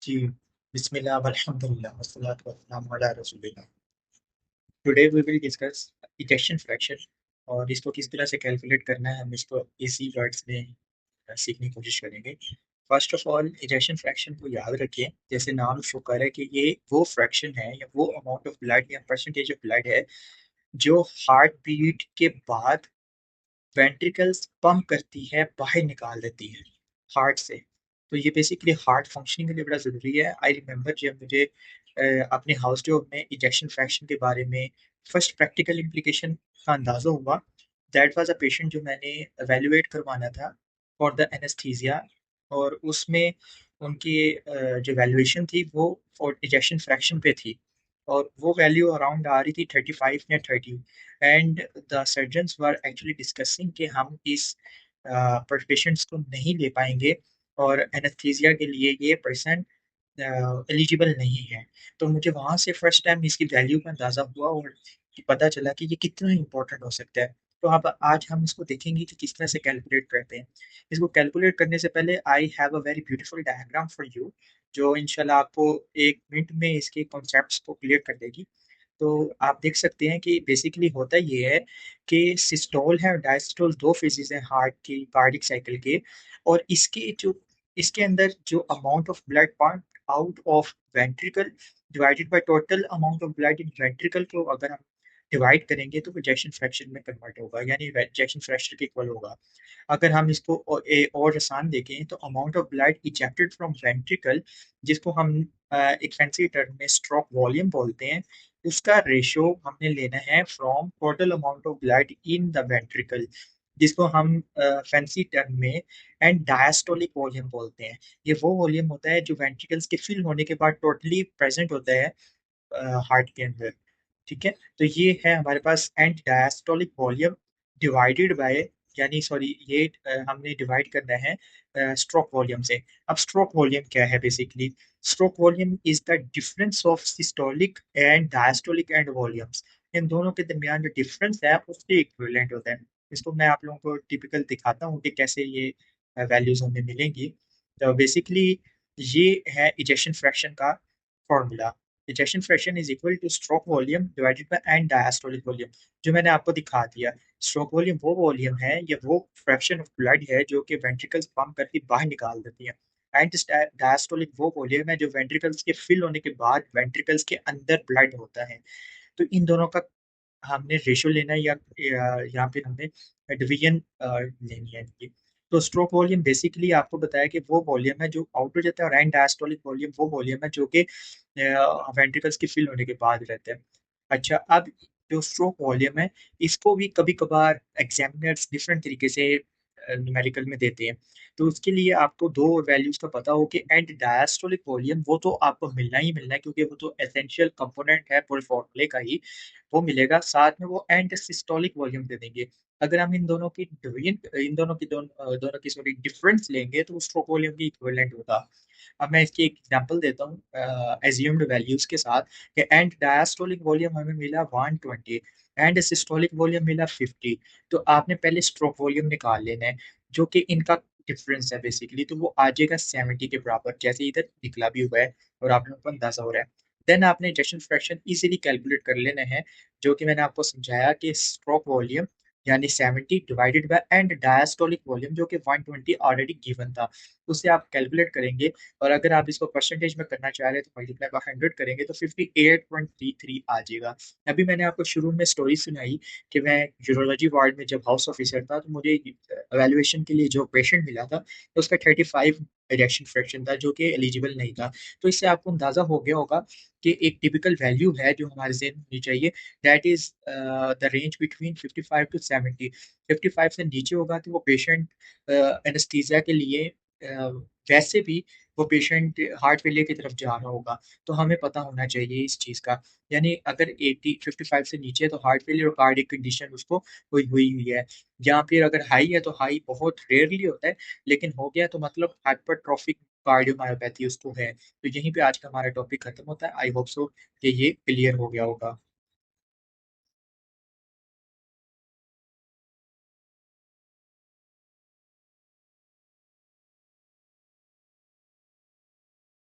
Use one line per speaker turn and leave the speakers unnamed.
जी, बिस्मिल्लाह वल्हम्दुलिल्लाह वस्सलातु वस्सलामु अला रसूलिल्लाह। Today we will discuss ejection fraction और इसको किस तरह से कैलकुलेट करना है, हम इसको इजी वर्ड्स में सीखने की कोशिश करेंगे। First of all ejection fraction को याद रखिए, जैसे नाम शो कर है कि ये वो फ्रैक्शन है या वो अमाउंट ऑफ ब्लड या परसेंटेज ऑफ ब्लड है जो हार्ट बीट के बाद वेंट्रिकल्स पंप करती है, बाहर निकाल देती है हार्ट से। तो ये बेसिकली हार्ट फंक्शनिंग के लिए बड़ा ज़रूरी है। आई रिमेंबर जब मुझे अपने हाउस जॉब में इजेक्शन फ्रैक्शन के बारे में फर्स्ट प्रैक्टिकल इम्प्लीकेशन का अंदाज़ा हुआ। दैट वाज अ पेशेंट जो मैंने एवेलुएट करवाना था फॉर द एनेस्थीसिया, और उसमें उनकी जो वैल्यूएशन थी वो फॉर इजेक्शन फ्रैक्शन पे थी, और वो वैल्यू अराउंड आ रही थी 35 या 30। And the surgeons were actually discussing कि हम इस पेशेंट्स को नहीं ले पाएंगे और एनेस्थीसिया के लिए ये पर्सन एलिजिबल नहीं है। तो मुझे वहाँ से फर्स्ट टाइम इसकी वैल्यू का अंदाज़ा हुआ और पता चला कि ये कितना इंपॉर्टेंट हो सकता है। तो अब आज हम इसको देखेंगे कि किस तरह से कैलकुलेट करते हैं। इसको कैलकुलेट करने से पहले I have a very beautiful diagram for you, जो इंशाल्लाह आपको 1 मिनट में इसके कॉन्सेप्ट्स को क्लियर कर देगी। तो आप देख सकते हैं कि बेसिकली होता ये है कि सिस्टोल है और डायस्टोल, 2 फेजेज़ हैं हार्ट की कार्डियक साइकिल के। और इसके अंदर जो amount of blood pump out of ventricle divided by total amount of blood in ventricle को अगर हम डिवाइड करेंगे तो इजेक्शन फ्रैक्शन में कन्वर्ट होगा, यानी इजेक्शन फ्रैक्शन के इक्वल होगा। अगर हम इसको और आसान देखें तो amount of blood ejected from ventricle, जिसको हम एक फैंसी टर्म में स्ट्रोक वॉल्यूम बोलते हैं, उसका रेशियो हमने लेना है from total amount of blood in the ventricle, जिसको हम फैंसी टर्म में एंड डायस्टोलिक वॉल्यूम बोलते हैं। ये वो वॉल्यूम होता है जो वेंट्रिकल्स के फिल होने के बाद टोटली प्रेजेंट होता है हार्ट के अंदर। ठीक है, तो ये है हमारे पास and diastolic volume divided by, यानी सॉरी ये हमने डिवाइड करना है स्ट्रोक वॉल्यूम से। अब स्ट्रोक वॉल्यूम क्या है? Basically stroke volume is the difference of systolic and diastolic end volumes. इन दोनों के दरमियान जो डिफरेंस है उसके इक्विवेलेंट होता है। इसको मैं आप लोगों को टिपिकल दिखाता हूँ कि कैसे ये वैल्यूज हमें मिलेंगी। तो बेसिकली ये है इजेक्शन फ्रैक्शन का formula. Ejection fraction is equal two stroke volume divided bye and diastolic volume, जो मैंने आपको दिखा दिया। स्ट्रोक वॉल्यूम वो वॉल्यूम है, ये वो फ्रैक्शन ऑफ ब्लड है जो कि वेंट्रिकल्स पंप करके बाहर निकाल देती है। एंड डायस्टोलिक वो वॉल्यूम है जो वेंट्रिकल्स के फिल होने के बाद वेंट्रिकल्स के अंदर ब्लड होता है। तो इन दोनों का हमने रेशियो लेना है, या यहाँ पे हमने डिवीजन लेनी है इनकी। तो स्ट्रोक वॉल्यूम बेसिकली आपको बताया कि वो वॉल्यूम है जो आउट हो जाता है, और एंड डायस्टोलिक वॉल्यूम वो वॉल्यूम है जो कि वेंट्रिकल्स के फिल होने के बाद रहता है। अच्छा, अब जो स्ट्रोक वॉल्यूम है इसको भी कभी कभार एग्जामिनर्स डिफरेंट तरीके से न्यूमेरिकल में देते हैं। तो उसके लिए आपको दो वैल्यूज का पता हो कि एंड डायस्टोलिक वॉल्यूम वो तो आपको मिलना ही मिलना है, क्योंकि वो तो एसेंशियल कंपोनेंट है पूरे फॉर्मूले का ही, वो मिलेगा। साथ में वो एंड सिस्टोलिक वॉल्यूम दे देंगे। अगर हम इन दोनों की दोनों की सॉरी डिफरेंस लेंगे तो स्ट्रोक वॉल्यूम की इक्विवेलेंट होगा। अब मैं इसकी एक एग्जांपल देता हूँ एज्यूम्ड वैल्यूज के साथ कि एंड डायस्टोलिक वॉल्यूम हमें मिला 120, एंड सिस्टोलिक वॉल्यूम मिला 50। तो आपने पहले स्ट्रोक वॉल्यूम निकाल लेना है, जो कि इनका डिफरेंस है बेसिकली। तो वो आ जाएगा 70 के बराबर, जैसे इधर निकला भी हुआ है और आप लोगों को अंदाजा हो रहा है। देन आपने इजेक्शन फ्रैक्शन इजीली कैलकुलेट कर लेना है, जो कि मैंने आपको समझाया कि स्ट्रोक वॉल्यूम यानी 70 divided by and diastolic volume जो कि 120 ऑलरेडी गिवन था, उससे आप कैलकुलेट करेंगे। और अगर आप इसको परसेंटेज में करना चाह रहे हैं तो मल्टीप्लाई बाय 100 करेंगे तो 58.33 आ जाएगा। अभी मैंने आपको शुरू में स्टोरी सुनाई कि मैं यूरोलॉजी वार्ड में जब हाउस ऑफिसर था तो मुझे एवेल्युएशन के लिए जो पेशेंट मिला था तो उसका 35 इजेक्शन फ्रैक्शन था, जो कि एलिजिबल नहीं था। तो इससे आपको अंदाजा हो गया होगा कि एक टिपिकल वैल्यू है जो हमारे ज़हन में होनी चाहिए, that is the range between 55 to 70। 55 से नीचे होगा तो वो पेशेंट एनेस्थीसिया के लिए वैसे भी वो पेशेंट हार्ट फेलियर की तरफ जा रहा होगा। तो हमें पता होना चाहिए इस चीज़ का, यानी अगर 80 55 से नीचे है तो हार्ट फेलियर और कार्डियक कंडीशन उसको हुई हुई हुई है। या फिर अगर हाई है तो हाई बहुत रेयरली होता है, लेकिन हो गया तो मतलब हाइपरट्रॉफिक कार्डियोमायोपैथी उसको है। तो यहीं पे आज का हमारा टॉपिक खत्म होता है। आई होप सो कि ये क्लियर हो गया होगा।